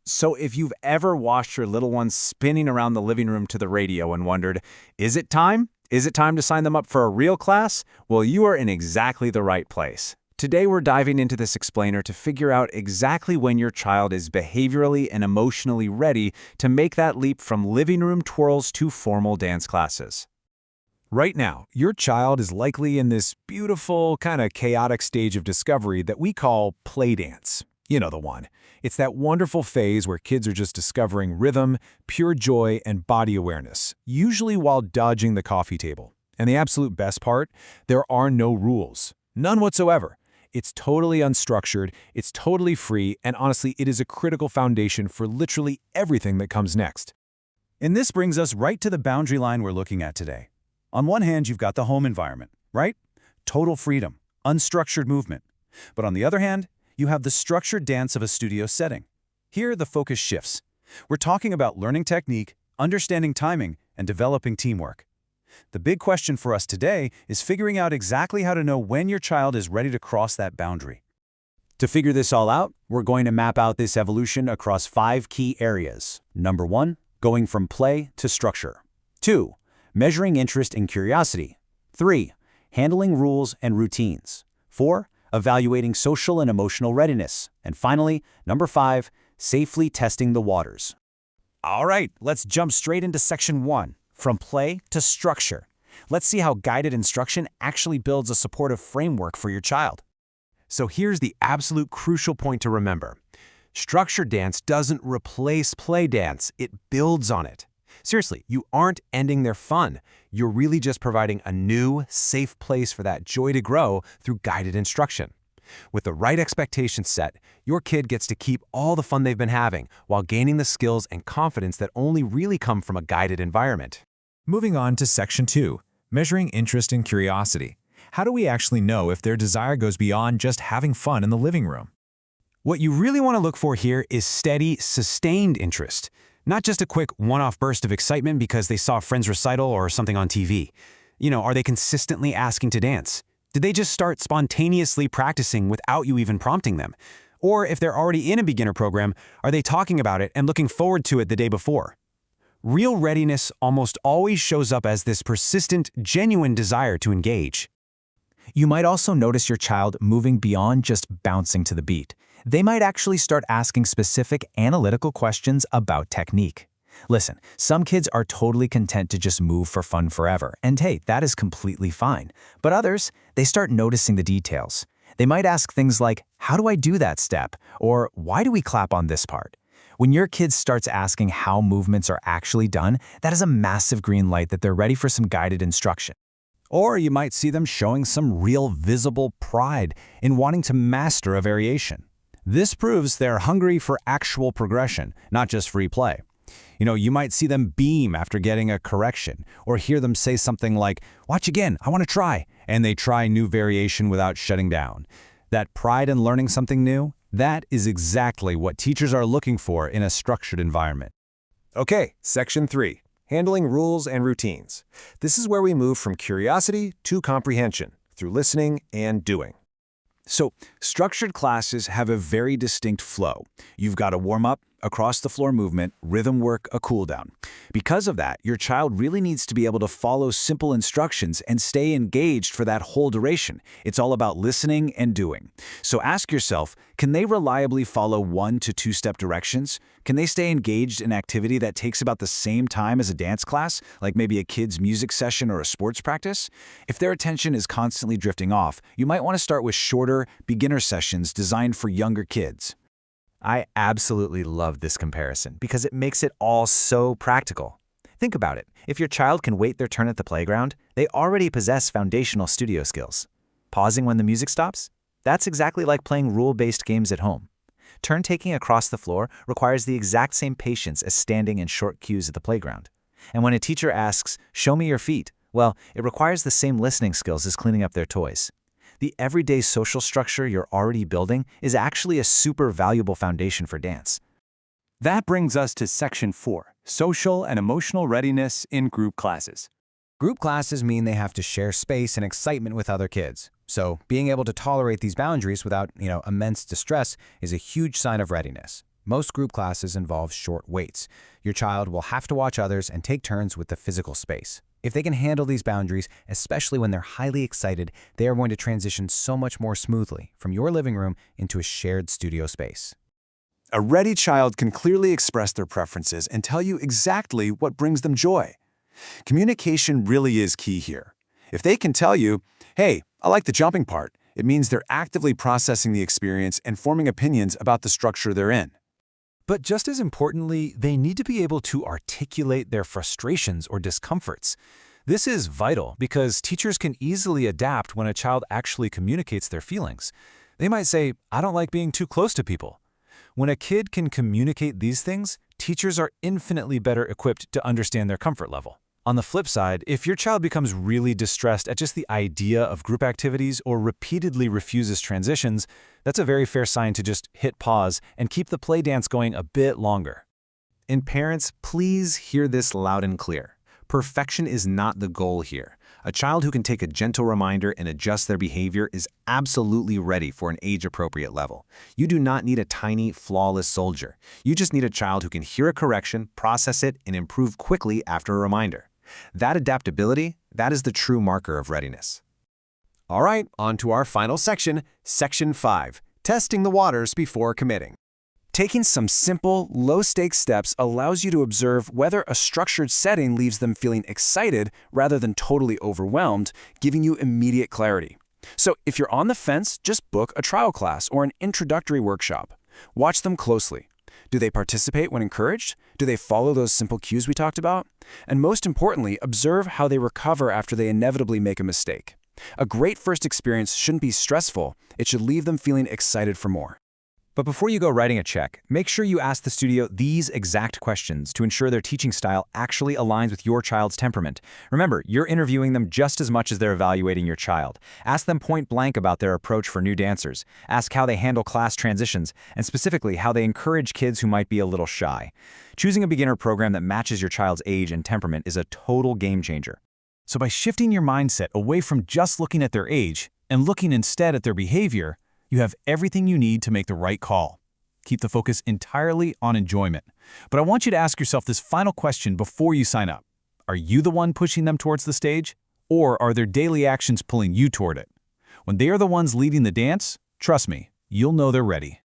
So if you've ever watched your little ones spinning around the living room to the radio and wondered, is it time? Is it time to sign them up for a real class? Well, you are in exactly the right place. Today we're diving into this explainer to figure out exactly when your child is behaviorally and emotionally ready to make that leap from living room twirls to formal dance classes. Right now, your child is likely in this beautiful, kind of chaotic stage of discovery that we call play dance. You know the one. It's that wonderful phase where kids are just discovering rhythm, pure joy, and body awareness, usually while dodging the coffee table. And the absolute best part? There are no rules. None whatsoever. It's totally unstructured, it's totally free, and honestly, it is a critical foundation for literally everything that comes next. And this brings us right to the boundary line we're looking at today. On one hand, you've got the home environment, right? Total freedom, unstructured movement. But on the other hand, you have the structured dance of a studio setting. Here, the focus shifts. We're talking about learning technique, understanding timing, and developing teamwork. The big question for us today is figuring out exactly how to know when your child is ready to cross that boundary. To figure this all out, we're going to map out this evolution across 5 key areas. Number 1, going from play to structure. 2, measuring interest and curiosity. 3, handling rules and routines. 4, evaluating social and emotional readiness. And finally, number 5, safely testing the waters. All right, let's jump straight into section 1, from play to structure. Let's see how guided instruction actually builds a supportive framework for your child. So here's the absolute crucial point to remember. Structured dance doesn't replace play dance, it builds on it. Seriously, you aren't ending their fun. You're really just providing a new, safe place for that joy to grow through guided instruction. With the right expectations set, your kid gets to keep all the fun they've been having while gaining the skills and confidence that only really come from a guided environment. Moving on to section 2, measuring interest and curiosity. How do we actually know if their desire goes beyond just having fun in the living room? What you really want to look for here is steady, sustained interest. Not just a quick one-off burst of excitement because they saw a friend's recital or something on TV. Are they consistently asking to dance? Did they just start spontaneously practicing without you even prompting them? Or if they're already in a beginner program, are they talking about it and looking forward to it the day before? Real readiness almost always shows up as this persistent, genuine desire to engage. You might also notice your child moving beyond just bouncing to the beat. They might actually start asking specific analytical questions about technique. Listen, some kids are totally content to just move for fun forever, and hey, that is completely fine. But others, they start noticing the details. They might ask things like, how do I do that step? Or why do we clap on this part? When your kid starts asking how movements are actually done, that is a massive green light that they're ready for some guided instruction. Or you might see them showing some real visible pride in wanting to master a variation. This proves they're hungry for actual progression, not just free play. You might see them beam after getting a correction, or hear them say something like, "Watch again, I want to try," and they try new variation without shutting down. That pride in learning something new, that is exactly what teachers are looking for in a structured environment. Okay, section 3, handling rules and routines. This is where we move from curiosity to comprehension through listening and doing. So, structured classes have a very distinct flow. You've got a warm-up, across-the-floor movement, rhythm work, a cool-down. Because of that, your child really needs to be able to follow simple instructions and stay engaged for that whole duration. It's all about listening and doing. So ask yourself, can they reliably follow 1 to 2-step directions? Can they stay engaged in activity that takes about the same time as a dance class, like maybe a kid's music session or a sports practice? If their attention is constantly drifting off, you might want to start with shorter, beginner sessions designed for younger kids. I absolutely love this comparison because it makes it all so practical. Think about it. If your child can wait their turn at the playground, they already possess foundational studio skills. Pausing when the music stops? That's exactly like playing rule-based games at home. Turn-taking across the floor requires the exact same patience as standing in short queues at the playground. And when a teacher asks, "Show me your feet," well, it requires the same listening skills as cleaning up their toys. The everyday social structure you're already building is actually a super valuable foundation for dance. That brings us to section 4, social and emotional readiness in group classes. Group classes mean they have to share space and excitement with other kids. So being able to tolerate these boundaries without, immense distress is a huge sign of readiness. Most group classes involve short waits. Your child will have to watch others and take turns with the physical space. If they can handle these boundaries, especially when they're highly excited, they are going to transition so much more smoothly from your living room into a shared studio space. A ready child can clearly express their preferences and tell you exactly what brings them joy. Communication really is key here. If they can tell you, hey, I like the jumping part, it means they're actively processing the experience and forming opinions about the structure they're in. But just as importantly, they need to be able to articulate their frustrations or discomforts. This is vital because teachers can easily adapt when a child actually communicates their feelings. They might say, I don't like being too close to people. When a kid can communicate these things, teachers are infinitely better equipped to understand their comfort level. On the flip side, if your child becomes really distressed at just the idea of group activities or repeatedly refuses transitions, that's a very fair sign to just hit pause and keep the play dance going a bit longer. And parents, please hear this loud and clear. Perfection is not the goal here. A child who can take a gentle reminder and adjust their behavior is absolutely ready for an age-appropriate level. You do not need a tiny, flawless soldier. You just need a child who can hear a correction, process it, and improve quickly after a reminder. That adaptability, that is the true marker of readiness. All right, on to our final section, Section 5, Testing the Waters Before Committing. Taking some simple, low-stakes steps allows you to observe whether a structured setting leaves them feeling excited rather than totally overwhelmed, giving you immediate clarity. So if you're on the fence, just book a trial class or an introductory workshop. Watch them closely. Do they participate when encouraged? Do they follow those simple cues we talked about? And most importantly, observe how they recover after they inevitably make a mistake. A great first experience shouldn't be stressful. It should leave them feeling excited for more. But before you go writing a check, make sure you ask the studio these exact questions to ensure their teaching style actually aligns with your child's temperament. Remember, you're interviewing them just as much as they're evaluating your child. Ask them point blank about their approach for new dancers. Ask how they handle class transitions, and specifically how they encourage kids who might be a little shy. Choosing a beginner program that matches your child's age and temperament is a total game changer. So by shifting your mindset away from just looking at their age and looking instead at their behavior, you have everything you need to make the right call. Keep the focus entirely on enjoyment. But I want you to ask yourself this final question before you sign up. Are you the one pushing them towards the stage? Or are their daily actions pulling you toward it? When they are the ones leading the dance, trust me, you'll know they're ready.